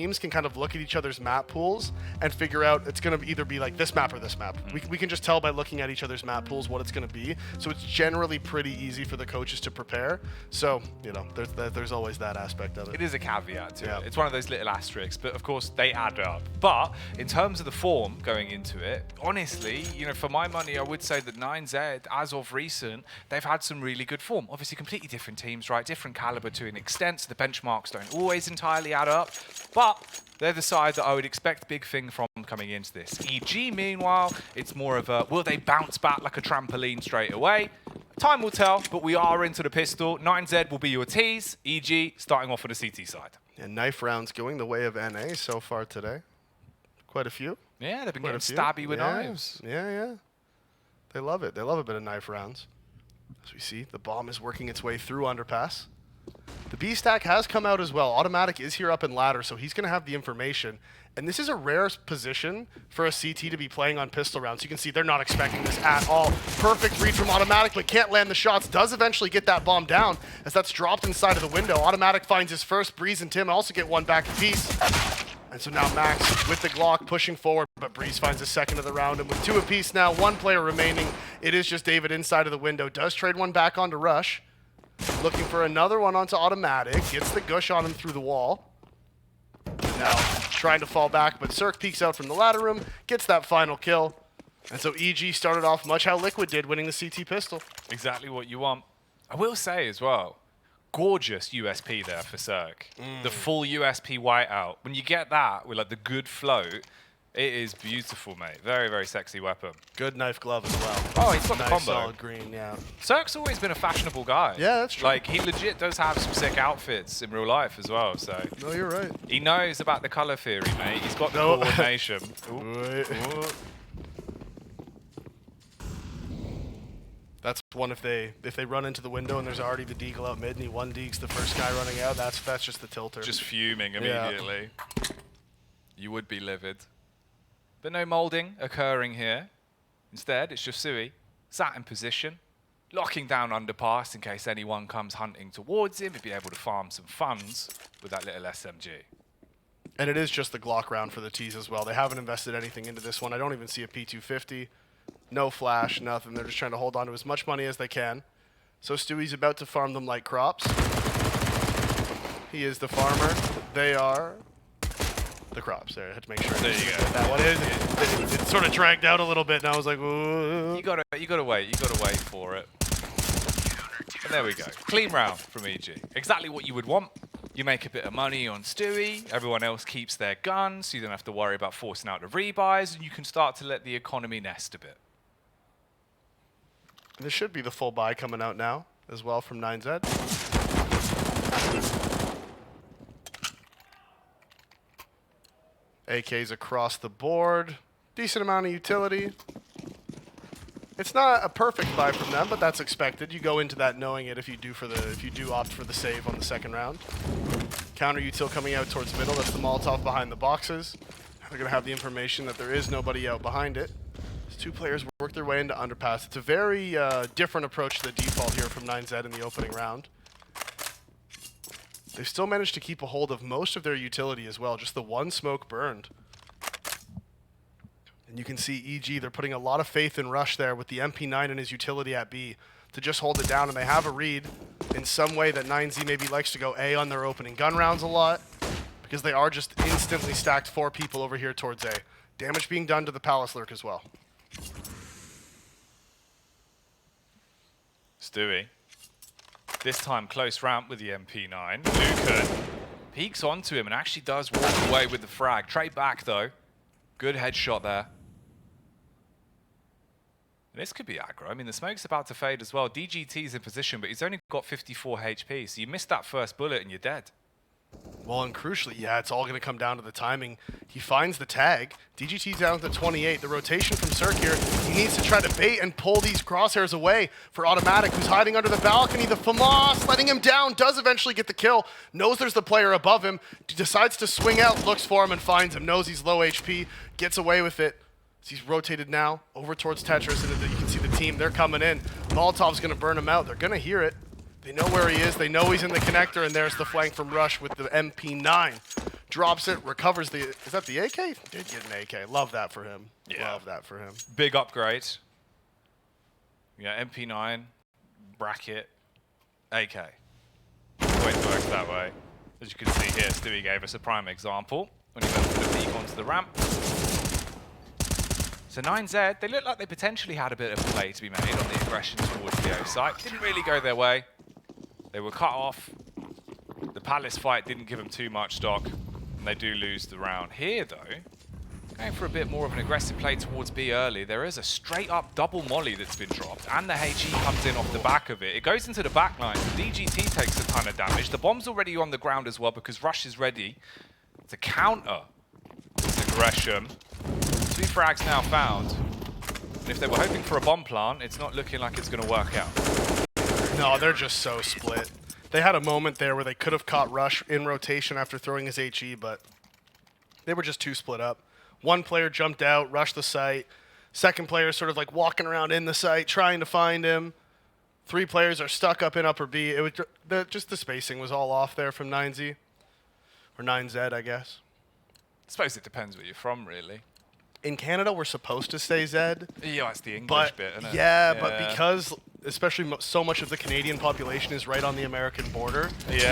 teams can kind of look at each other's map pools and figure out it's going to either be like this map or this map. We can just tell by looking at each other's map pools what it's going to be. So it's generally pretty easy for the coaches to prepare. So, you know, there's always that aspect of it. It is a caveat to it. It's one of those little asterisks, but of course they add up. But in terms of the form going into it, honestly, you know, for my money, I would say that 9Z, as of recent, they've had some really good form. Obviously, completely different teams, right? Different caliber to an extent, so the benchmarks don't always entirely add up. But they're the side that I would expect big thing from coming into this. EG, meanwhile, it's more of a, will they bounce back like a trampoline straight away? Time will tell, but we are into the pistol. 9Z will be your tease. EG starting off on the CT side. And knife rounds going the way of NA so far today. Quite a few. Yeah, they've been getting stabby with knives. Yeah. They love it. They love a bit of knife rounds. As we see, the bomb is working its way through underpass. The B stack has come out as well. Automatic is here up in ladder, so he's going to have the information. And this is a rare position for a CT to be playing on pistol rounds. You can see they're not expecting this at all. Perfect read from Automatic, but can't land the shots. Does eventually get that bomb down as that's dropped inside of the window. Automatic finds his first. Brehze and Tim also get one back apiece. And so now Max with the Glock pushing forward, but Brehze finds a second of the round. And with two apiece now, one player remaining, it is just David inside of the window. Does trade one back onto Rush. Looking for another one onto Automatic. Gets the gush on him through the wall. Now trying to fall back, but CeRq peeks out from the ladder room, gets that final kill. And so EG started off much how Liquid did, winning the CT pistol. Exactly what you want. I will say as well, gorgeous USP there for CeRq. The full USP whiteout. When you get that with like the good float, it is beautiful, mate. Very, very sexy weapon. Good knife glove as well. Oh, he's got nice the combo. Solid green, yeah. CeRq's always been a fashionable guy. Yeah, that's true. Like, he legit does have some sick outfits in real life as well, so. No, you're right. He knows about the color theory, mate. He's got the coordination. Ooh. That's one if they run into the window and there's already the deagle out mid and he one deags the first guy running out, that's just the tilter. Just fuming immediately. Yeah. You would be livid. But no molding occurring here. Instead, it's just CeRq sat in position, locking down underpass in case anyone comes hunting towards him, he'd be able to farm some funds with that little SMG. And it is just the Glock round for the T's as well. They haven't invested anything into this one. I don't even see a P250. No flash, nothing. They're just trying to hold on to as much money as they can. So Stewie's about to farm them like crops. He is the farmer. They are the crops. There, I had to make sure. There you go. That one is. It sort of dragged out a little bit, and I was like, ooh. You gotta wait. You gotta wait for it. And there we go. Clean round from EG. Exactly what you would want. You make a bit of money on Stewie. Everyone else keeps their guns, so you don't have to worry about forcing out the rebuys, and you can start to let the economy nest a bit. This should be the full buy coming out now as well from 9Z. AKs across the board. Decent amount of utility. It's not a perfect buy from them, but that's expected. You go into that knowing it if you do opt for the save on the second round. Counter util coming out towards middle. That's the Molotov behind the boxes. They're going to have the information that there is nobody out behind it. As two players work their way into underpass. It's a very different approach to the default here from 9Z in the opening round. They've still managed to keep a hold of most of their utility as well. Just the one smoke burned. And you can see EG, they're putting a lot of faith in Rush there with the MP9 and his utility at B to just hold it down. And they have a read in some way that 9Z maybe likes to go A on their opening gun rounds a lot because they are just instantly stacked 4 people over here towards A. Damage being done to the Palace Lurk as well. Stewie. This time close ramp with the MP9. Luca peeks onto him and actually does walk away with the frag. Trade back though. Good headshot there. This could be aggro. I mean, the smoke's about to fade as well. DGT's in position, but he's only got 54 HP, so you missed that first bullet and you're dead. Well, and crucially, yeah, it's all going to come down to the timing. He finds the tag. DGT's down to 28. The rotation from CeRq here, he needs to try to bait and pull these crosshairs away for Automatic, who's hiding under the balcony. The FAMAS letting him down, does eventually get the kill, knows there's the player above him, decides to swing out, looks for him and finds him, knows he's low HP, gets away with it. He's rotated now over towards Tetris, and you can see the team, they're coming in. Molotov's going to burn him out. They're going to hear it. They know where he is. They know he's in the connector, and there's the flank from Rush with the MP9. Drops it, recovers the... Is that the AK? Did get an AK. Love that for him. Yeah. Love that for him. Big upgrade. Yeah, MP9, bracket, AK. Always works that way. As you can see here, Stewie gave us a prime example when he went for the peek onto the ramp. So 9Z, they look like they potentially had a bit of play to be made on the aggression towards the O site. Didn't really go their way. They were cut off. The Palace fight didn't give them too much stock, and they do lose the round. Here, though, going for a bit more of an aggressive play towards B early. There is a straight-up double molly that's been dropped, and the HE comes in off the back of it. It goes into the back line. The DGT takes a ton of damage. The bomb's already on the ground as well because Rush is ready to counter this aggression. 2 frags now found. And if they were hoping for a bomb plant, it's not looking like it's going to work out. No, they're just so split. They had a moment there where they could have caught Rush in rotation after throwing his HE, but they were just too split up. One player jumped out, rushed the site. Second player sort of like walking around in the site, trying to find him. 3 players are stuck up in upper B. It was just the spacing was all off there from 9Z. Or 9Z, I guess. I suppose it depends where you're from, really. In Canada, we're supposed to stay Zed. Yeah, it's the English But bit, isn't it? yeah, but because especially so much of the Canadian population is right on the American border,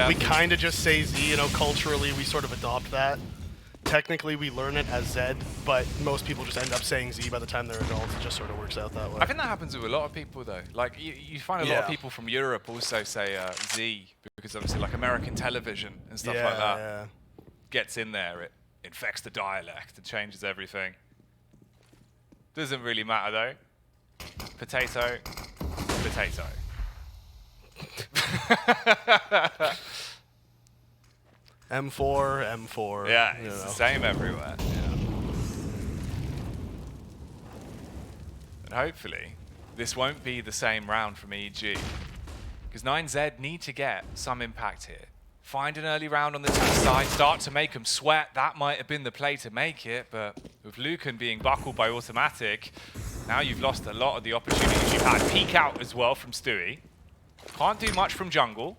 we kind of just say Z. You know, culturally, we sort of adopt that. Technically, we learn it as Zed, but most people just end up saying Z by the time they're adults. It just sort of works out that way. I think that happens with a lot of people, though. Like, you find a lot of people from Europe also say Z, because obviously, like, American television and stuff like that gets in there. It infects the dialect. It changes everything. Doesn't really matter, though. Potato, potato. M4. Yeah, it's the same everywhere. Yeah. And hopefully, this won't be the same round from EG. Because 9Z need to get some impact here. Find an early round on the top side, start to make them sweat. That might have been the play to make it, but with Lucan being buckled by Automatic, now you've lost a lot of the opportunities you've had. Peek out as well from Stewie. Can't do much from jungle.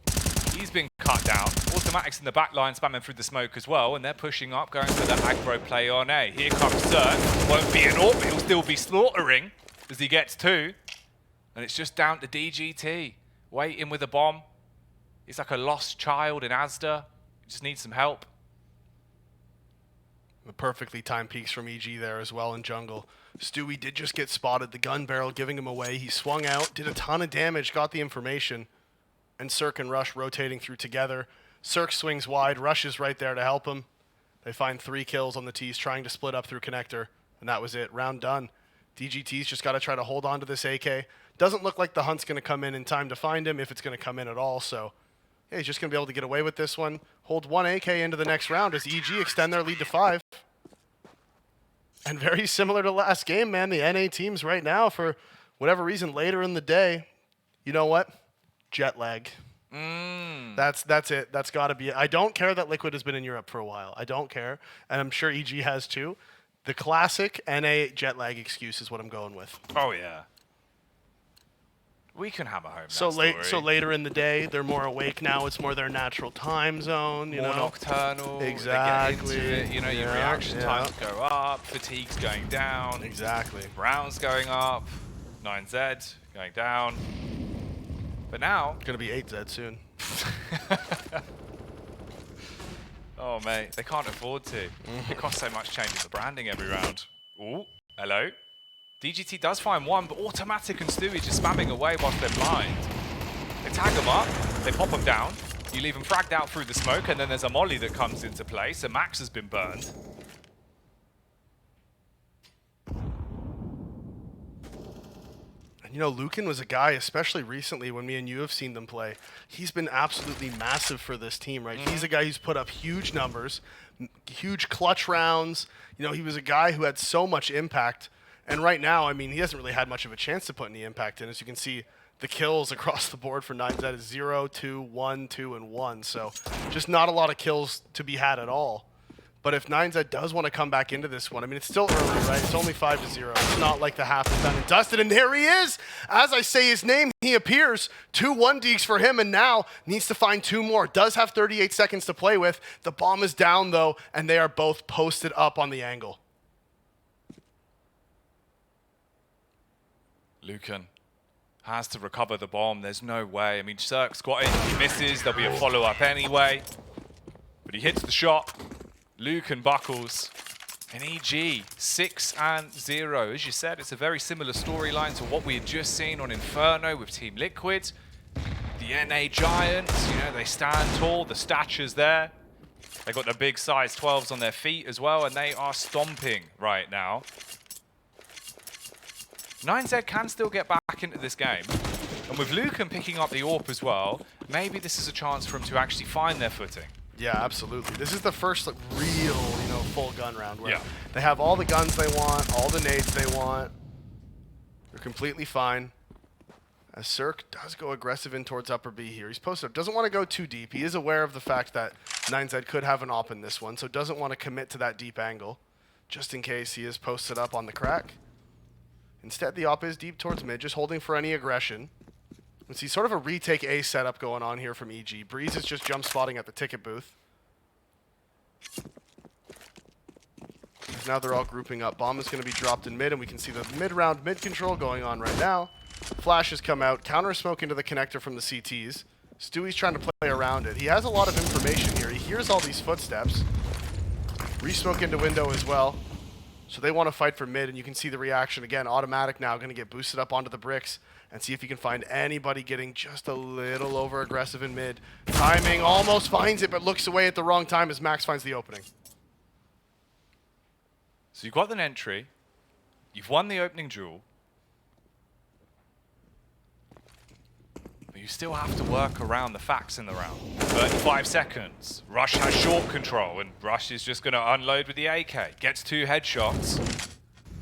He's been cut down. Automatic's in the back line spamming through the smoke as well, and they're pushing up, going for the aggro play on A. Here comes CeRq. Won't be an AWP, but he'll still be slaughtering as he gets 2. And it's just down to DGT. Waiting with a bomb. He's like a lost child in Asda. He just needs some help. The perfectly timed peeks from EG there as well in jungle. Stewie did just get spotted. The gun barrel giving him away. He swung out, did a ton of damage, got the information. And CeRq and Rush rotating through together. CeRq swings wide. Rush is right there to help him. They find 3 kills on the T's trying to split up through connector. And that was it. Round done. DGT's just got to try to hold on to this AK. Doesn't look like the hunt's going to come in time to find him, if it's going to come in at all. So yeah, he's just going to be able to get away with this one. Hold 1 AK into the next round as EG extend their lead to 5. And very similar to last game, man, the NA teams right now, for whatever reason, later in the day, you know what? Jet lag. That's it. That's got to be it. I don't care that Liquid has been in Europe for a while. I don't care. And I'm sure EG has too. The classic NA jet lag excuse is what I'm going with. Oh, yeah. We can hammer home So that so later in the day, they're more awake now. It's more their natural time zone. You more know, nocturnal. Exactly. They get into it. You know, your reaction times go up. Fatigue's going down. Exactly. Rounds going up. 9Z going down. But now Gonna be 8Z soon. Oh mate, they can't afford to. It costs so much changing the branding every round. Ooh, hello. DGT does find 1, but Automatic and Stewie just spamming away whilst they're blind. They tag them up, they pop them down, you leave them fragged out through the smoke, and then there's a molly that comes into play, so Max has been burned. And you know, Lucan was a guy, especially recently when me and you have seen them play, he's been absolutely massive for this team, right? He's a guy who's put up huge numbers, huge clutch rounds. You know, he was a guy who had so much impact. And right now, I mean, he hasn't really had much of a chance to put any impact in. As you can see, the kills across the board for 9Z is 0, 2, 1, 2, and 1. So just not a lot of kills to be had at all. But if 9Z does want to come back into this one, I mean, it's still early, right? It's only 5-0. It's not like the half is done and dusted. And there he is. As I say his name, he appears. 2 1-deeks for him, and now needs to find 2 more. Does have 38 seconds to play with. The bomb is down, though, and they are both posted up on the angle. Lucan has to recover the bomb. There's no way. I mean, CeRq's got it. He misses. There'll be a follow-up anyway. But he hits the shot. Lucan buckles. And EG, 6-0. As you said, it's a very similar storyline to what we had just seen on Inferno with Team Liquid. The NA Giants, you know, they stand tall. The stature's there. They got the big size 12s on their feet as well, and they are stomping right now. 9Z can still get back into this game. And with Lucan picking up the AWP as well, maybe this is a chance for him to actually find their footing. Yeah, absolutely. This is the first like, real, full gun round where Yeah. they have all the guns they want, all the nades they want. They're completely fine. As CeRq does go aggressive in towards upper B here. He's posted up. Doesn't want to go too deep. He is aware of the fact that 9Z could have an AWP in this one, so doesn't want to commit to that deep angle, just in case he is posted up on the crack. Instead, the AWP is deep towards mid, just holding for any aggression. We see sort of a retake A setup going on here from EG. Brehze is just jump spotting at the ticket booth. Now they're all grouping up. Bomb is going to be dropped in mid, and we can see the mid-round mid control going on right now. Flashes come out, counter smoke into the connector from the CTs. Stewie's trying to play around it. He has a lot of information here. He hears all these footsteps. Re-smoke into window as well. So they want to fight for mid, and you can see the reaction again. Automatic now going to get boosted up onto the bricks and see if he can find anybody getting just a little over-aggressive in mid. Timing, almost finds it, but looks away at the wrong time as Max finds the opening. So you've got an entry. You've won the opening duel. But you still have to work around the facts in the round. 35 seconds. Rush has short control, and Rush is just going to unload with the AK. Gets 2 headshots.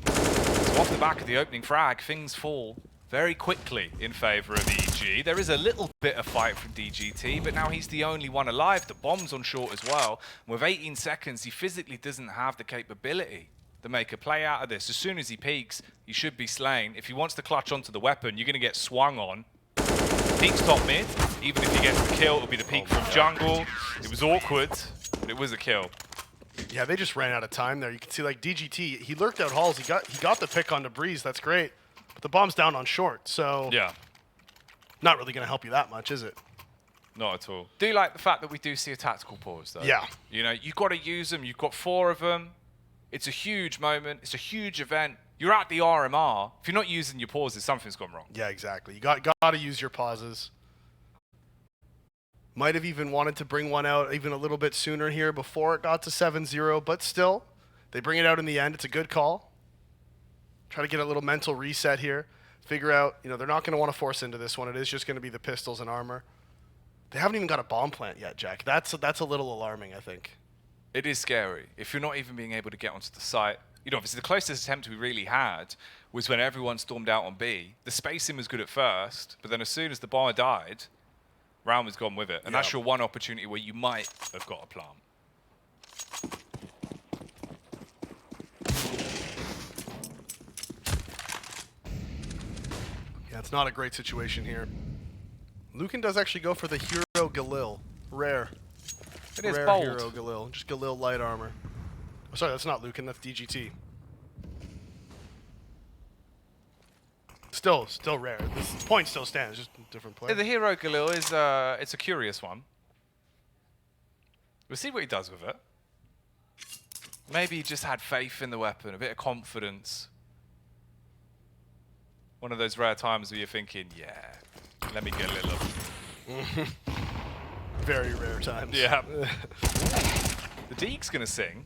So off the back of the opening frag, things fall very quickly in favor of EG. There is a little bit of fight from DGT, but now he's the only one alive. The bomb's on short as well. With 18 seconds, he physically doesn't have the capability to make a play out of this. As soon as he peeks, he should be slain. If he wants to clutch onto the weapon, you're going to get swung on. Peek's top mid. Even if he gets the kill, it'll be the peek from jungle. It was awkward, but it was a kill. Yeah, they just ran out of time there. You can see like DGT, he lurked out halls. He got the pick onto Brehze. That's great. But the bomb's down on short, so Yeah. not really going to help you that much, is it? Not at all. Do like the fact that we do see a tactical pause, though. Yeah. You know, you've got to use them. You've got 4 of them. It's a huge moment. It's a huge event. You're at the RMR. If you're not using your pauses, something's gone wrong. Yeah, exactly. You got to use your pauses. Might have even wanted to bring one out even a little bit sooner here before it got to 7-0, but still, they bring it out in the end. It's a good call. Try to get a little mental reset here. Figure out, they're not going to want to force into this one. It is just going to be the pistols and armor. They haven't even got a bomb plant yet, Jack. That's a little alarming, I think. It is scary. If you're not even being able to get onto the site, obviously the closest attempt we really had was when everyone stormed out on B. The spacing was good at first, but then as soon as the bomber died, round was gone with it. And that's your one opportunity where you might have got a plant. Yeah, it's not a great situation here. Lucan does actually go for the Hero Galil. Rare. It is Rare bold. Hero Galil. Just Galil light armor. Oh, sorry, that's not Lucan. That's DGT. Still rare. This point still stands. Just a different player. Yeah, the Hero Galil is it's a curious one. We'll see what he does with it. Maybe he just had faith in the weapon, a bit of confidence. One of those rare times where you're thinking, yeah, let me get a little. Very rare times. Yeah. The Deke's gonna sing.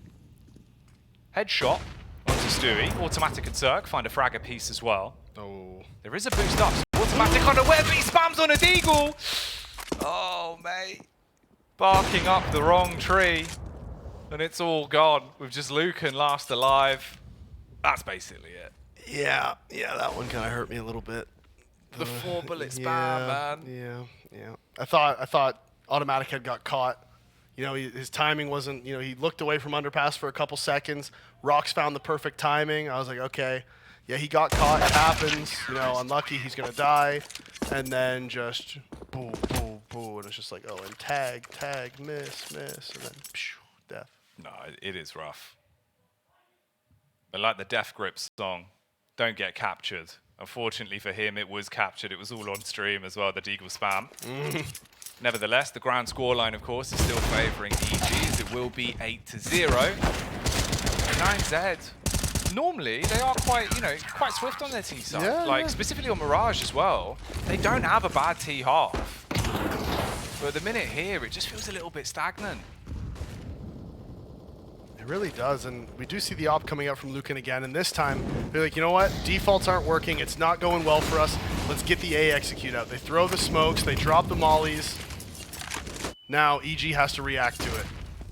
Headshot onto Stewie. Automatic and CeRq find a fragger piece as well. Oh. There is a boost up. So automatic on a web, he spams on a deagle. Oh, mate. Barking up the wrong tree. And it's all gone with just Lucan last alive. That's basically it. Yeah, that one kind of hurt me a little bit. The 4-bullet spam, man. Yeah. I thought Automatic had got caught, You know, his timing wasn't, you know, he looked away from underpass for a couple seconds. Rocks found the perfect timing. I was like, okay. Yeah, he got caught. It happens. You know, unlucky. He's going to die. And then just boo, boo, boo. And it's just like, oh, and tag, miss. And then phew, death. No, it is rough. But like the Death Grip song, don't get captured. Unfortunately for him, it was captured. It was all on stream as well, the Deagle spam. Nevertheless, the grand scoreline, of course, is still favouring EGs. It will be 8-0. 9Z, normally they are quite, you know, quite swift on their T side. Yeah, like specifically on Mirage as well. They don't have a bad T half. But at the minute here, it just feels a little bit stagnant. It really does, and we do see the op coming out from Lucan again, and this time, they're like, you know what? Defaults aren't working. It's not going well for us. Let's get the A execute out. They throw the smokes. They drop the mollies. Now, EG has to react to it.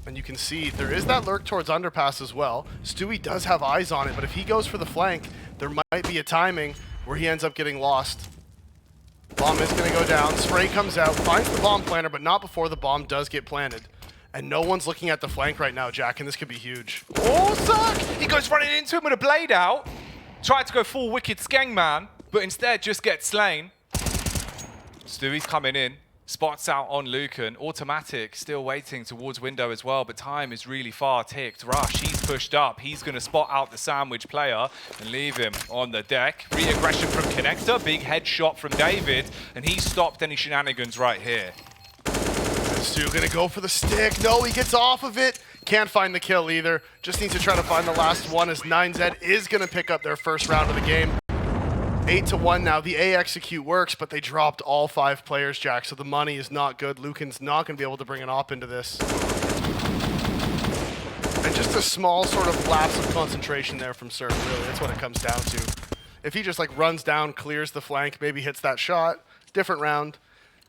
And you can see there is that lurk towards underpass as well. Stewie does have eyes on it, but if he goes for the flank, there might be a timing where he ends up getting lost. Bomb is going to go down. Spray comes out, finds the bomb planter, but not before the bomb does get planted. And no one's looking at the flank right now, Jack, and this could be huge. Oh, CeRq! He goes running into him with a blade out. Tried to go full wicked skeng man, but instead just gets slain. Stewie's coming in. Spots out on Lucan. Automatic still waiting towards window as well, but time is really far ticked. Rush, he's pushed up. He's going to spot out the sandwich player and leave him on the deck. Re-aggression from Connector. Big headshot from David, and he stopped any shenanigans right here. Stu gonna go for the stick. No, he gets off of it. Can't find the kill either. Just needs to try to find the last one as 9Z is gonna pick up their first round of the game. 8-1 now. The A execute works, but they dropped all 5 players, Jack, so the money is not good. Lucan's not gonna be able to bring an op into this. And just a small sort of lapse of concentration there from CeRq, really. That's what it comes down to. If he just like runs down, clears the flank, maybe hits that shot, different round.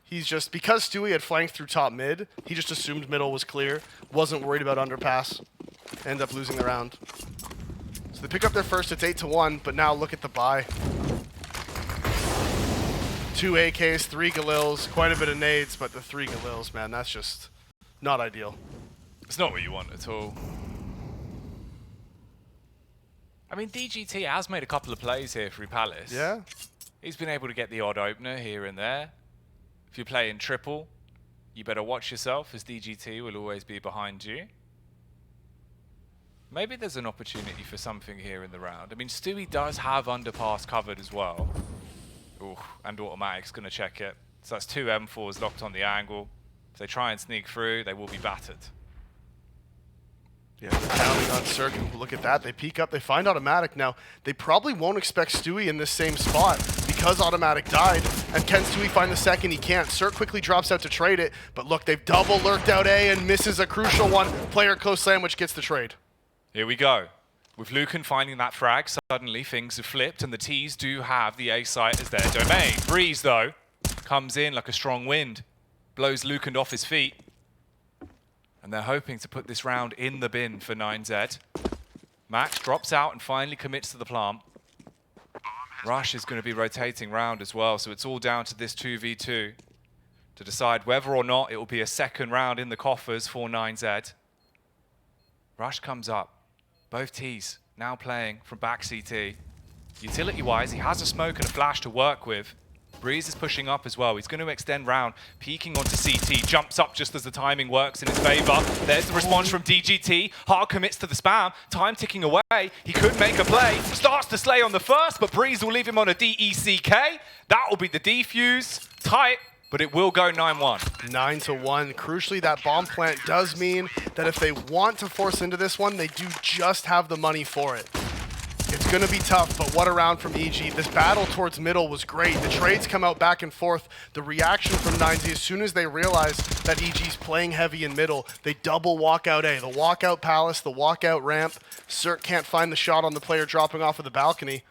He's just, because Stewie had flanked through top mid, he just assumed middle was clear, wasn't worried about underpass, end up losing the round. So they pick up their first, it's 8-1, but now look at the buy. 2 AKs, 3 Galils, quite a bit of nades, but the 3 Galils, man, that's just not ideal. It's not what you want at all. I mean, DGT has made a couple of plays here for Palace. Yeah. He's been able to get the odd opener here and there. If you're playing triple, you better watch yourself, as DGT will always be behind you. Maybe there's an opportunity for something here in the round. I mean, Stewie does have underpass covered as well. Ooh, and automatic's going to check it. So that's 2 M4s locked on the angle. If they try and sneak through, they will be battered. Yeah, they're counting on CeRq. Look at that. They peek up. They find automatic now. They probably won't expect Stewie in this same spot because automatic died. And can Stewie find the second? He can't. CeRq quickly drops out to trade it. But look, they've double lurked out A and misses a crucial one. Player close sandwich gets the trade. Here we go. With Lucan finding that frag, suddenly things have flipped and the T's do have the A site as their domain. Brehze, though, comes in like a strong wind, blows Lucan off his feet. And they're hoping to put this round in the bin for 9Z. Max drops out and finally commits to the plant. Rush is going to be rotating round as well, so it's all down to this 2v2 to decide whether or not it will be a second round in the coffers for 9Z. Rush comes up. Both T's now playing from back CT. Utility-wise, he has a smoke and a flash to work with. Brehze is pushing up as well. He's going to extend round, peeking onto CT, jumps up just as the timing works in his favor. There's the response from DGT. Hard commits to the spam. Time ticking away. He could make a play. Starts to slay on the first, but Brehze will leave him on a DECK. That will be the defuse. Tight, but it will go 9-1. 9-1. Crucially, that bomb plant does mean that if they want to force into this one, they do just have the money for it. It's going to be tough, but what a round from EG. This battle towards middle was great. The trades come out back and forth. The reaction from 9Z, as soon as they realize that EG's playing heavy in middle, they double walkout A. The walkout palace, the walkout ramp. CeRq can't find the shot on the player dropping off of the balcony.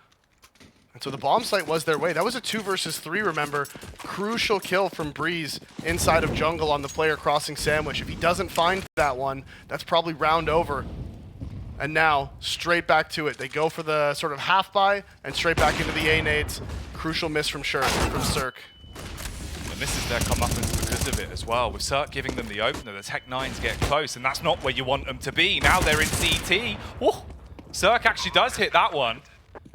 And so the bomb site was their way. That was a 2 versus 3, remember. Crucial kill from Brehze inside of jungle on the player crossing sandwich. If he doesn't find that one, that's probably round over. And now, straight back to it. They go for the sort of half buy and straight back into the A nades. Crucial miss from CeRq. And this is their comeuppance because of it as well. With CeRq giving them the opener, the Tech-9s get close, and that's not where you want them to be. Now they're in CT. Woo! CeRq actually does hit that one.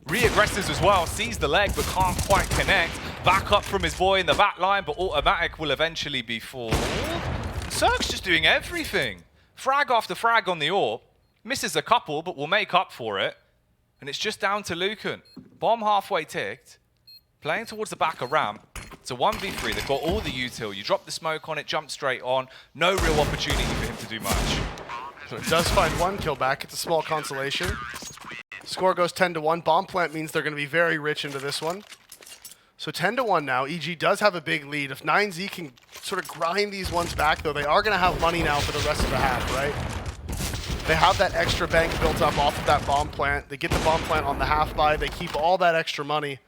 Re-aggressives as well, sees the leg but can't quite connect. Back up from his boy in the back line, but automatic will eventually be full. CeRq's just doing everything. Frag after frag on the AWP. Misses a couple, but will make up for it. And it's just down to Lucan. Bomb halfway ticked. Playing towards the back of ramp. It's a 1v3. They've got all the util. You drop the smoke on it, jump straight on. No real opportunity for him to do much. So it does find one kill back. It's a small consolation. Score goes 10-1. Bomb plant means they're going to be very rich into this one. So 10-1 now. EG does have a big lead. If 9Z can sort of grind these ones back, though, they are going to have money now for the rest of the half, right? They have that extra bank built up off of that bomb plant. They get the bomb plant on the half buy. They keep all that extra money.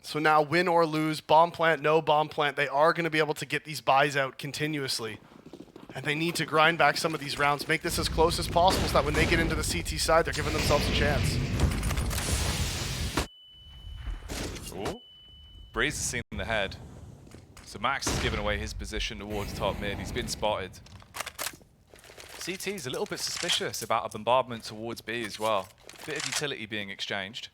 So now win or lose, bomb plant, no bomb plant, they are going to be able to get these buys out continuously. And they need to grind back some of these rounds, make this as close as possible so that when they get into the CT side, they're giving themselves a chance. Ooh. Brehze has seen the head. So Max has given away his position towards top mid. He's been spotted. CT's a little bit suspicious about a bombardment towards B as well. Bit of utility being exchanged.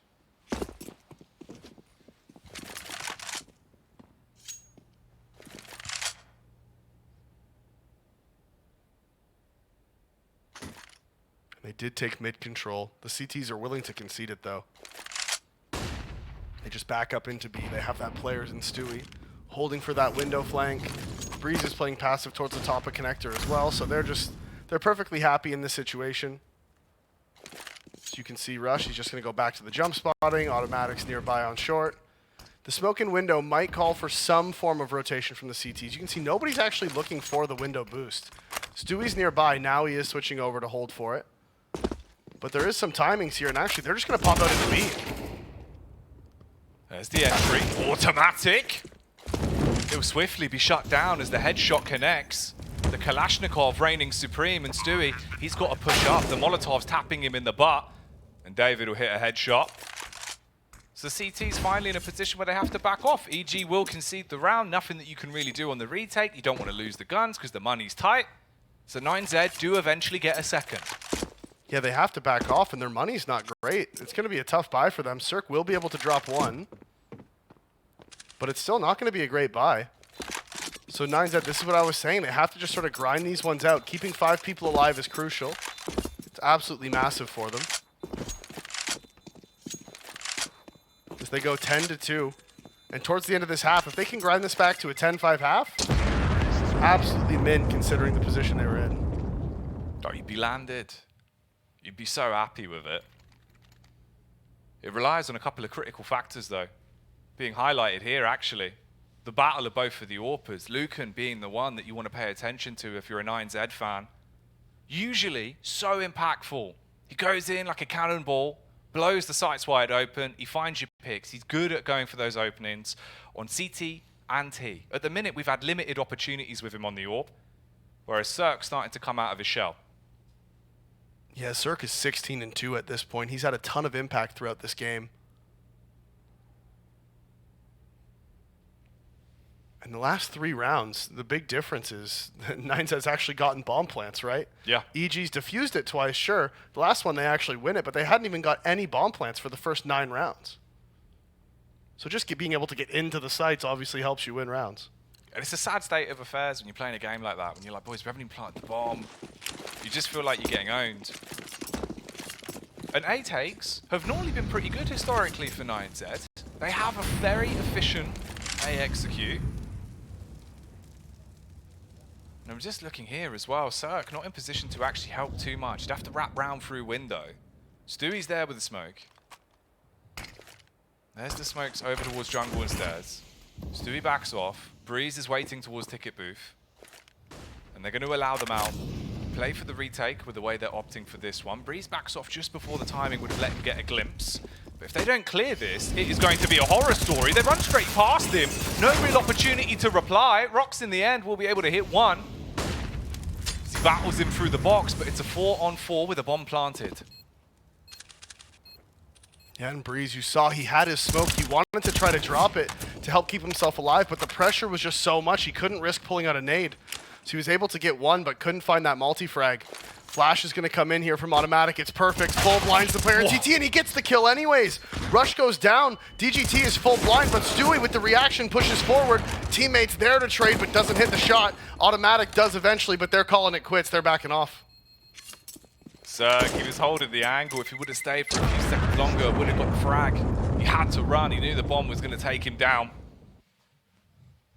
They did take mid control. The CTs are willing to concede it though. They just back up into B. They have that players in Stewie holding for that window flank. Brehze is playing passive towards the top of connector as well, so they're perfectly happy in this situation. So you can see Rush, he's just going to go back to the jump spotting. Automatics nearby on short. The smoke in window might call for some form of rotation from the CTs. You can see nobody's actually looking for the window boost. Stewie's nearby. Now he is switching over to hold for it. But there is some timings here, and actually they're just going to pop out into B. There's the entry. Automatic. He'll swiftly be shut down as the headshot connects. The Kalashnikov reigning supreme, and Stewie, he's got to push up. The Molotov's tapping him in the butt, and David will hit a headshot. So CT's finally in a position where they have to back off. EG will concede the round. Nothing that you can really do on the retake. You don't want to lose the guns because the money's tight. So 9Z do eventually get a second. Yeah, they have to back off, and their money's not great. It's going to be a tough buy for them. CeRq will be able to drop one, but it's still not going to be a great buy. So 9Z, this is what I was saying. They have to just sort of grind these ones out. Keeping 5 people alive is crucial. It's absolutely massive for them. As they go 10-2. And towards the end of this half, if they can grind this back to a 10-5 half, absolutely mint considering the position they were in. Oh, you'd be landed. You'd be so happy with it. It relies on a couple of critical factors, though, being highlighted here, actually. The battle of both of the AWPers, Lucan being the one that you want to pay attention to if you're a 9Z fan. Usually so impactful. He goes in like a cannonball, blows the sights wide open, he finds your picks. He's good at going for those openings on CT and T. At the minute, we've had limited opportunities with him on the AWP, whereas CeRq's starting to come out of his shell. Yeah, CeRq is 16-2 at this point. He's had a ton of impact throughout this game. In the last 3 rounds, the big difference is that 9Z's actually gotten bomb plants, right? Yeah. EG's diffused it twice, sure. The last one, they actually win it, but they hadn't even got any bomb plants for the first 9 rounds. So just being able to get into the sites obviously helps you win rounds. And it's a sad state of affairs when you're playing a game like that, when you're like, boys, we haven't even planted the bomb. You just feel like you're getting owned. And A takes have normally been pretty good historically for 9Z. They have a very efficient A execute. And I'm just looking here as well. CeRq not in position to actually help too much. You'd have to wrap round through window. Stewie's there with the smoke. There's the smokes over towards jungle and stairs. Stewie backs off. Brehze is waiting towards ticket booth. And they're going to allow them out. Play for the retake with the way they're opting for this one. Brehze backs off just before the timing would have let him get a glimpse. But if they don't clear this, it is going to be a horror story. They run straight past him. No real opportunity to reply. Rox in the end will be able to hit one. He battles him through the box, but it's a 4-on-4 with a bomb planted. Yeah, and Brehze, you saw he had his smoke. He wanted to try to drop it. to help keep himself alive, but the pressure was just so much he couldn't risk pulling out a nade. So he was able to get one, but couldn't find that multi-frag. Flash is going to come in here from Automatic. It's perfect. Full blinds the player in TT, and he gets the kill anyways. Rush goes down. DGT is full blind, but Stewie with the reaction pushes forward. Teammates there to trade, but doesn't hit the shot. Automatic does eventually, but they're calling it quits. They're backing off. CeRq, he was holding the angle. If he would have stayed for a few seconds longer, would have got the frag. He had to run. He knew the bomb was going to take him down.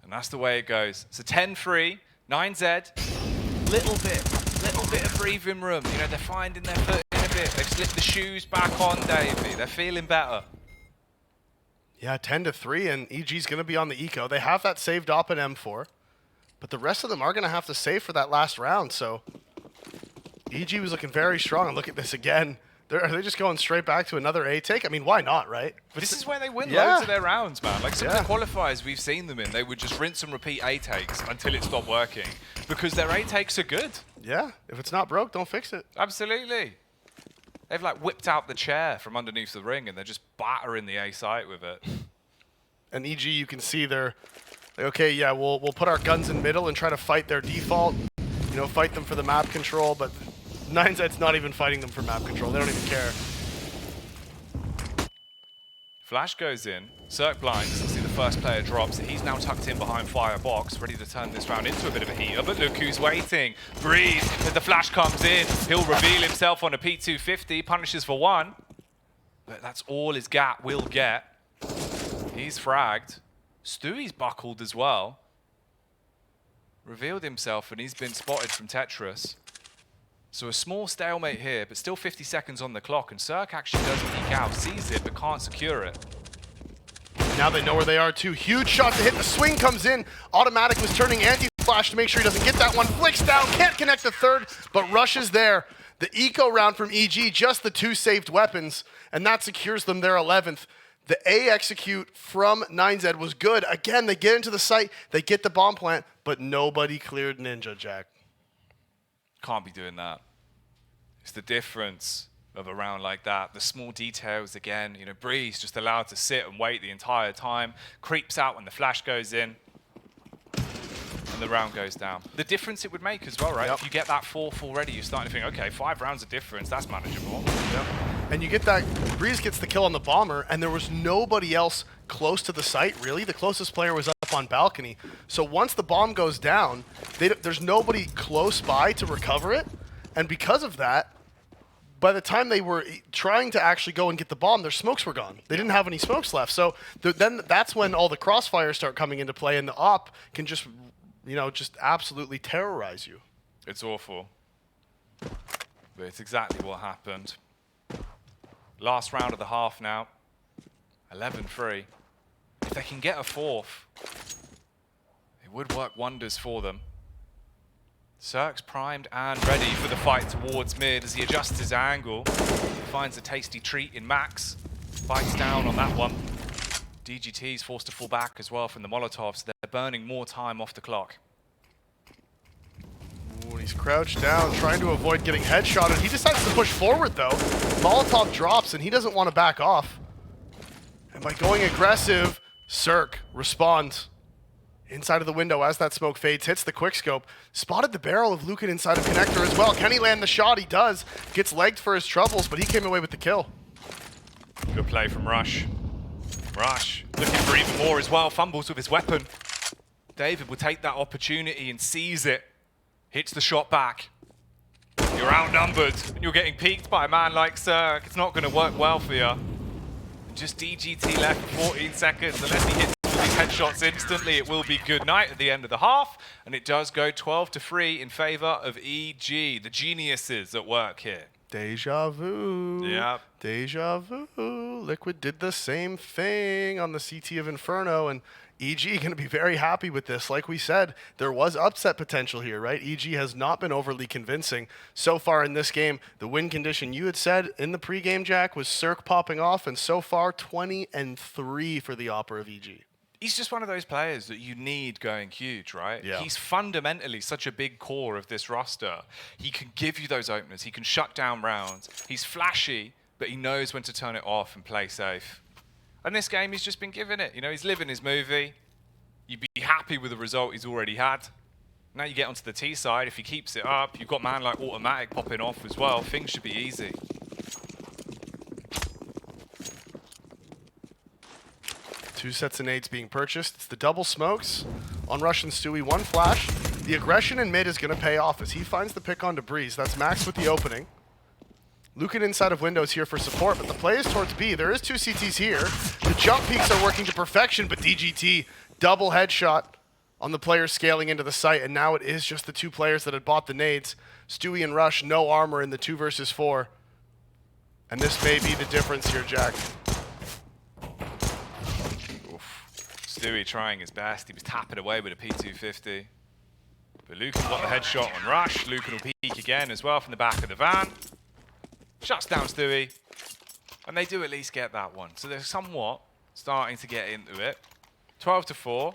And that's the way it goes. So 10-3, 9Z, little bit of breathing room. You know, they're finding their foot in a bit. They've slipped the shoes back on, Davey. They're feeling better. Yeah, 10-3, and EG's going to be on the eco. They have that saved op in M4, but the rest of them are going to have to save for that last round, so EG was looking very strong, and look at this again. Are they just going straight back to another A take? I mean, why not, right? But this is where they win loads of their rounds, man. Like some of Yeah. the qualifiers we've seen them in, they would just rinse and repeat A takes until it stopped working because their A takes are good. Yeah, if it's not broke, don't fix it. Absolutely. They've like whipped out the chair from underneath the ring and they're just battering the A site with it. And EG, you can see they're like, okay, yeah, we'll put our guns in middle and try to fight their default, you know, fight them for the map control, but 9Z's not even fighting them for map control. They don't even care. Flash goes in, CeRq blinds, see the first player drops, he's now tucked in behind Firebox, ready to turn this round into a bit of a heater, but look who's waiting. Brehze, as the flash comes in, he'll reveal himself on a P250, punishes for one, but that's all his Gat will get. He's fragged. Stewie's buckled as well. Revealed himself and he's been spotted from Tetris. So a small stalemate here, but still 50 seconds on the clock, and CeRq actually does peek out, sees it, but can't secure it. Now they know where they are too. Huge shot to hit. The swing comes in. Automatic was turning anti-flash to make sure he doesn't get that one. Flicks down, can't connect the third, but Rush is there. The eco round from EG, just the two saved weapons, and that secures them their 11th. The A execute from 9Z was good. Again, they get into the site, they get the bomb plant, but nobody cleared Ninja, Jack. Can't be doing that. It's the difference of a round like that. The small details again. You know, Brehze just allowed to sit and wait the entire time. Creeps out when the flash goes in. And the round goes down. The difference it would make as well, right? Yep. If you get that 4th already, you're starting to think, okay, 5 rounds of difference, that's manageable. Yep. And you get that, Brehze gets the kill on the bomber, and there was nobody else close to the site, really. The closest player was up on balcony. So once the bomb goes down, there's nobody close by to recover it. And because of that, by the time they were trying to actually go and get the bomb, their smokes were gone. They didn't have any smokes left. So then that's when all the crossfires start coming into play, and the op can just, you know, just absolutely terrorize you. It's awful. But it's exactly what happened. Last round of the half now. 11-3. If they can get a 4th, it would work wonders for them. CeRq's primed and ready for the fight towards mid as he adjusts his angle. He finds a tasty treat in Max. Bites down on that one. DGT's forced to fall back as well from the Molotovs. They're burning more time off the clock. Ooh, he's crouched down, trying to avoid getting headshotted. He decides to push forward, though. Molotov drops, and he doesn't want to back off. And by going aggressive, CeRq responds. Inside of the window as that smoke fades, hits the quickscope. Spotted the barrel of Lucan inside of connector as well. Can he land the shot? He does. Gets legged for his troubles, but he came away with the kill. Good play from Rush. Rush looking for even more as well. Fumbles with his weapon. David will take that opportunity and seize it. Hits the shot back. You're outnumbered and you're getting peeked by a man like CeRq. It's not going to work well for you. Just DGT left for 14 seconds. Unless he hits all these headshots instantly, it will be good night at the end of the half. And it does go 12-3 in favor of EG. The geniuses at work here. Deja vu. Yep. Deja vu. Liquid did the same thing on the CT of Inferno, and EG going to be very happy with this. Like we said, there was upset potential here, right? EG has not been overly convincing so far in this game. The win condition you had said in the pregame, Jack, was CeRq popping off, and so far 20-3 for the Opera of EG. He's just one of those players that you need going huge, right? Yeah. He's fundamentally such a big core of this roster. He can give you those openers. He can shut down rounds. He's flashy, but he knows when to turn it off and play safe. And this game, he's just been given it. You know, he's living his movie. You'd be happy with the result he's already had. Now you get onto the T side. If he keeps it up, you've got man like Automatic popping off as well. Things should be easy. Two sets of nades being purchased. It's the double smokes on Rush and Stewie. One flash. The aggression in mid is going to pay off as he finds the pick onto Brehze. That's Max with the opening. Lucan inside of windows here for support, but the play is towards B. There is two CTs here. The jump peaks are working to perfection, but DGT double headshot on the players scaling into the site, and now it is just the two players that had bought the nades. Stewie and Rush, no armor in the 2 versus 4. And this may be the difference here, Jack. Oof. Stewie trying his best. He was tapping away with a P250. But Lucan got the headshot on Rush. Lucan will peek again as well from the back of the van. Shuts down Stewie. And they do at least get that one. So they're somewhat starting to get into it. 12-4.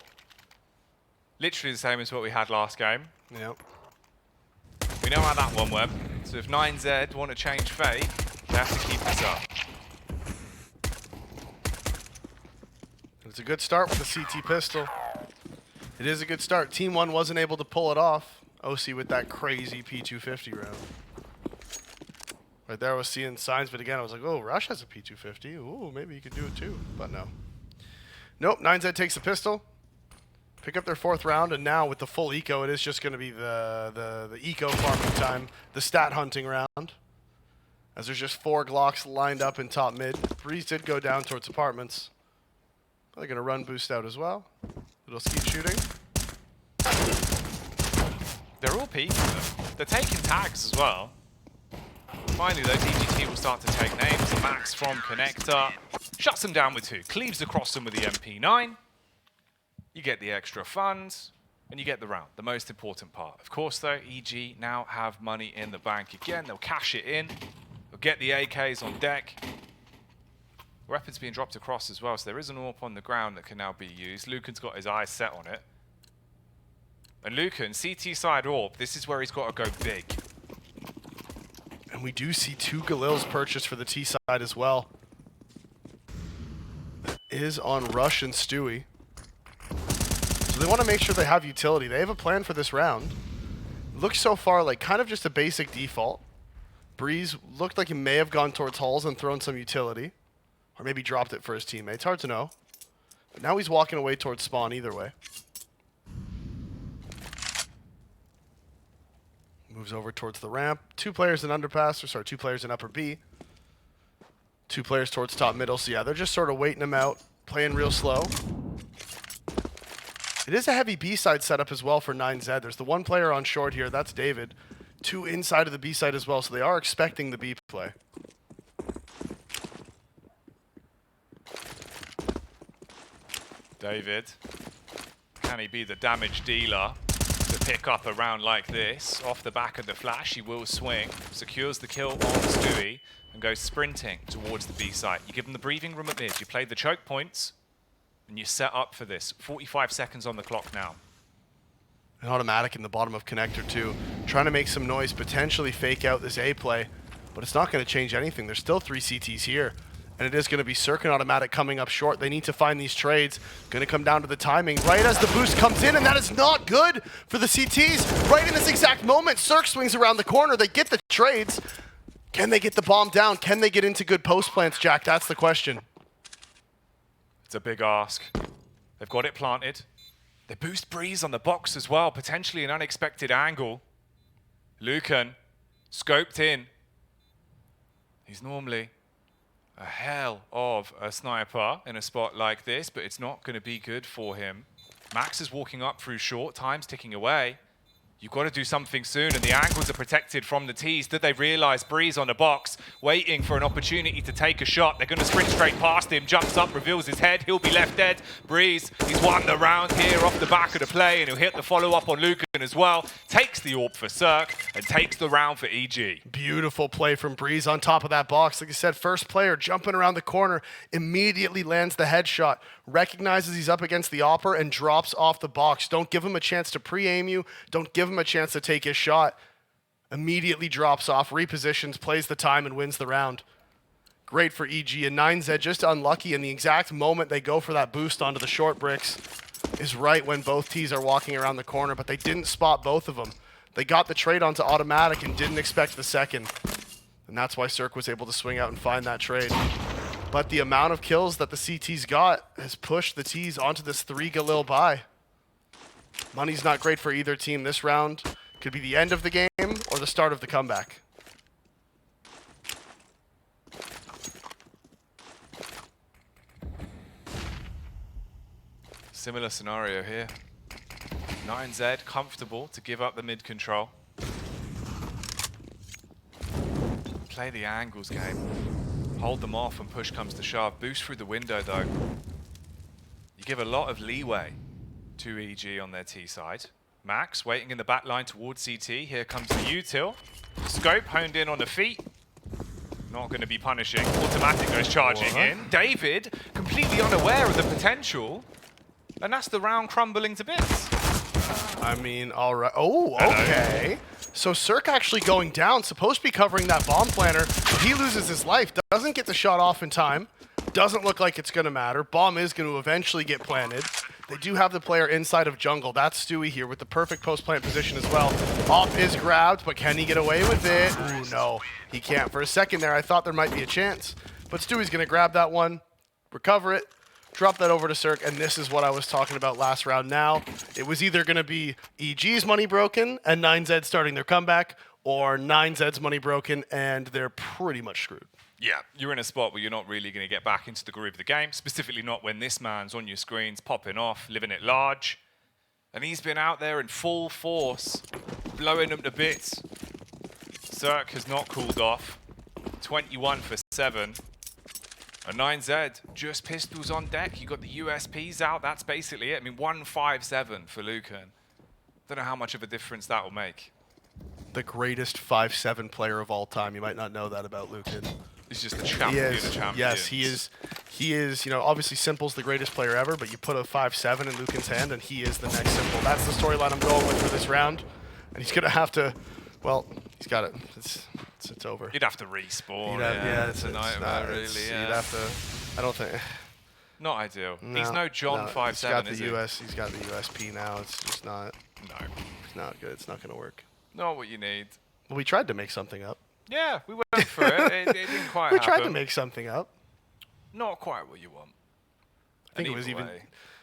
Literally the same as what we had last game. Yep. We know how that one went. So if 9Z want to change fate, they have to keep this up. It's a good start with the CT pistol. It is a good start. Team 1 wasn't able to pull it off. OC with that crazy P250 round. Right there I was seeing signs, but again I was like, oh, Rush has a P250. Ooh, maybe he could do it too. But no. Nope, 9Z takes the pistol. Pick up their 4th round, and now with the full eco, it is just going to be the eco farming time, the stat hunting round. As there's just 4 Glocks lined up in top mid. Brehze did go down towards apartments. They're going to run boost out as well. Little skeet shooting. They're all peeking though. They're taking tags as well. Finally though, DGT will start to take names. Max from Connector shuts them down with 2. Cleaves across them with the MP9. You get the extra funds, and you get the round, the most important part. Of course though, EG now have money in the bank again. They'll cash it in. They'll get the AKs on deck. Weapons being dropped across as well, so there is an AWP on the ground that can now be used. Lucan's got his eyes set on it. And Lucan, CT side AWP, this is where he's got to go big. And we do see 2 Galils purchased for the T side as well. That is on Rush and Stewie. So they want to make sure they have utility. They have a plan for this round. Looks so far like kind of just a basic default. Brehze looked like he may have gone towards halls and thrown some utility. Or maybe dropped it for his teammates. Hard to know. But now he's walking away towards spawn either way. Moves over towards the ramp. 2 players in underpass, or sorry, 2 players in upper B. 2 players towards top middle. So yeah, they're just sort of waiting him out, playing real slow. It is a heavy B side setup as well for 9Z. There's the 1 player on short here, that's David. 2 inside of the B side as well, so they are expecting the B play. David, can he be the damage dealer to pick up a round like this? Off the back of the flash, he will swing, secures the kill on Stewie, and goes sprinting towards the B site. You give him the breathing room at mid, you play the choke points, and you set up for this. 45 seconds on the clock now. An automatic in the bottom of connector too. Trying to make some noise, potentially fake out this A play, but it's not going to change anything. There's still 3 CTs here. And it is going to be CeRq and automatic coming up short. They need to find these trades. Going to come down to the timing right as the boost comes in, and that is not good for the CTs. Right in this exact moment, CeRq swings around the corner. They get the trades. Can they get the bomb down? Can they get into good post plants, Jack? That's the question. It's a big ask. They've got it planted. They boost Brehze on the box as well, potentially an unexpected angle. Lucan, scoped in. He's normally a hell of a sniper in a spot like this, but it's not going to be good for him. Max is walking up through short, time's ticking away. You've got to do something soon, and the angles are protected from the T's. Did they realize Brehze on the box, waiting for an opportunity to take a shot? They're going to sprint straight past him, jumps up, reveals his head. He'll be left dead. Brehze, he's won the round here off the back of the play, and he'll hit the follow-up on Lucan as well. Takes the AWP for CeRq, and takes the round for EG. Beautiful play from Brehze on top of that box. Like I said, first player jumping around the corner, immediately lands the headshot, recognizes he's up against the AWPer, and drops off the box. Don't give him a chance to pre-aim you. Don't give him a chance to take his shot. Immediately drops off, repositions, plays the time, and wins the round. great for EG. And 9Z just unlucky in the exact moment they go for that boost onto the short bricks is right when both Ts are walking around the corner, but they didn't spot both of them. They got the trade onto automatic and didn't expect the second. And that's why CeRq was able to swing out and find that trade. But the amount of kills that the CTs got has pushed the Ts onto this 3 Galil buy. Money's not great for either team this round. Could be the end of the game or the start of the comeback. Similar scenario here. 9Z comfortable to give up the mid control. Play the angles game. Hold them off when push comes to shove. Boost through the window though. You give a lot of leeway to EG on their T side. Max waiting in the back line towards CT. Here comes the util. Scope honed in on the feet. Not going to be punishing. Automatic goes charging in. David completely unaware of the potential. And that's the round crumbling to bits. I mean, all right. Oh, okay. So CeRq actually going down, supposed to be covering that bomb planter. He loses his life, doesn't get the shot off in time. Doesn't look like it's going to matter. Bomb is going to eventually get planted. They do have the player inside of jungle. That's Stewie here with the perfect post-plant position as well. Op is grabbed, but can he get away with it? Ooh, no, he can't. For a second there, I thought there might be a chance. But Stewie's going to grab that one, recover it, drop that over to CeRq, and this is what I was talking about last round now. It was either going to be EG's money broken and 9Z starting their comeback, or 9Z's money broken and they're pretty much screwed. Yeah, you're in a spot where you're not really going to get back into the groove of the game, specifically not when this man's on your screens, popping off, living it large. And he's been out there in full force, blowing them to bits. CeRq has not cooled off. 21 for 7. A 9Z, just pistols on deck. You got the USPs out, that's basically it. I mean, 157 for Lucan. Don't know how much of a difference that will make. The greatest 5'7" player of all time. You might not know that about Lucan. He's just the champion of champions. Yes, he is, you know, obviously Simple's the greatest player ever, but you put a 5'7" in Lucan's hand and he is the next Simple. That's the storyline I'm going with for this round. And he's going to have to, well, he's got it. It's over. You'd have to respawn. It's a nightmare, really. Yeah. You'd have to, I don't think. Not ideal. No, he's no John 5'7", is he? He's got the USP now. It's just not. No. It's not good. It's not going to work. Not what you need. Well, we tried to make something up. Yeah, we went for it. It didn't quite happen. We tried to make something up. Not quite what you want. I think it was even.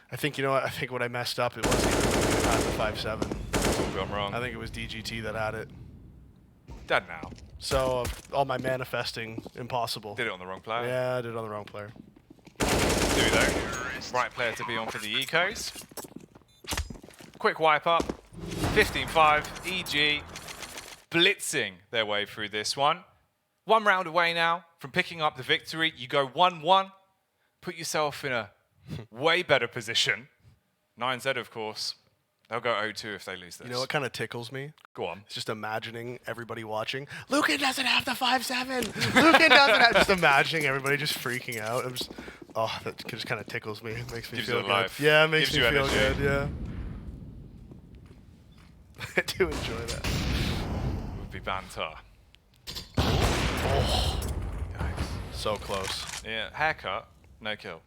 I think, you know what? I think what I messed up, it wasn't even the 5'7". It's all gone wrong. I think it was DGT that had it. Dead now. So all my manifesting impossible. Did it on the wrong player. Yeah, I did it on the wrong player. Do though. Right player to be on for the ecos. Quick wipe up. 15-5. EG blitzing their way through this one. 1 round away now from picking up the victory. You go 1-1. Put yourself in a way better position. 9Z, of course. They'll go 0-2 if they lose this. You know what kind of tickles me? Go on. It's just imagining everybody watching. Lucan doesn't have the 5'7". Lucan doesn't have. Just imagining everybody just freaking out. I'm just, oh, that just kind of tickles me. It makes me Gives feel you good. life. Yeah, it makes Gives me you feel energy. good. Yeah. I do enjoy that. Would be banter. Oh, Yikes. so close. Yeah, haircut, no kill.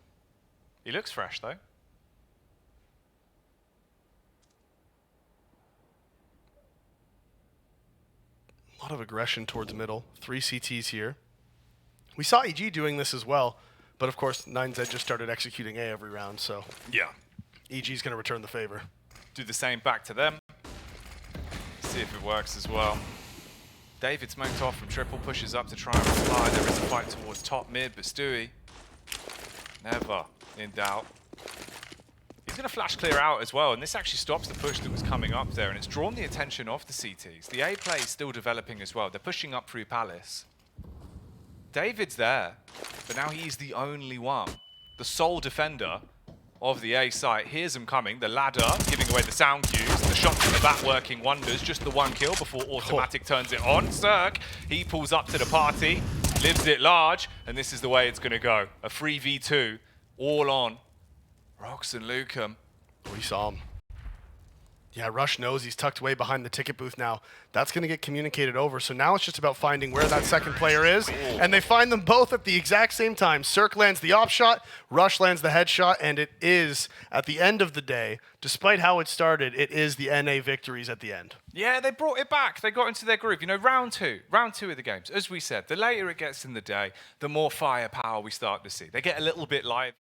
He looks fresh though. A lot of aggression towards middle. 3 CTs here. We saw EG doing this as well, but of course 9Z just started executing A every round, so Yeah. EG's going to return the favor. Do the same back to them. See if it works as well. David smoked off from triple, pushes up to try and reply. There is a fight towards top mid, but Stewie, never in doubt. He's going to flash clear out as well, and this actually stops the push that was coming up there, and it's drawn the attention of the CTs. The A play is still developing as well. They're pushing up through Palace. David's there, but now he's the only one. The sole defender of the A site. Hears him coming, the ladder giving away the sound cues, the shots in the back working wonders, just the 1 kill before automatic turns it on. CeRq, he pulls up to the party, lives it large, and this is the way it's going to go. A 3v2, all on Rox and Lucan. We saw him. Yeah, Rush knows he's tucked away behind the ticket booth now. That's going to get communicated over. So now it's just about finding where that second player is. And they find them both at the exact same time. CeRq lands the op shot, Rush lands the headshot, and it is, at the end of the day, despite how it started, it is the NA victories at the end. Yeah, they brought it back. They got into their groove. You know, round two of the games. As we said, the later it gets in the day, the more firepower we start to see. They get a little bit light.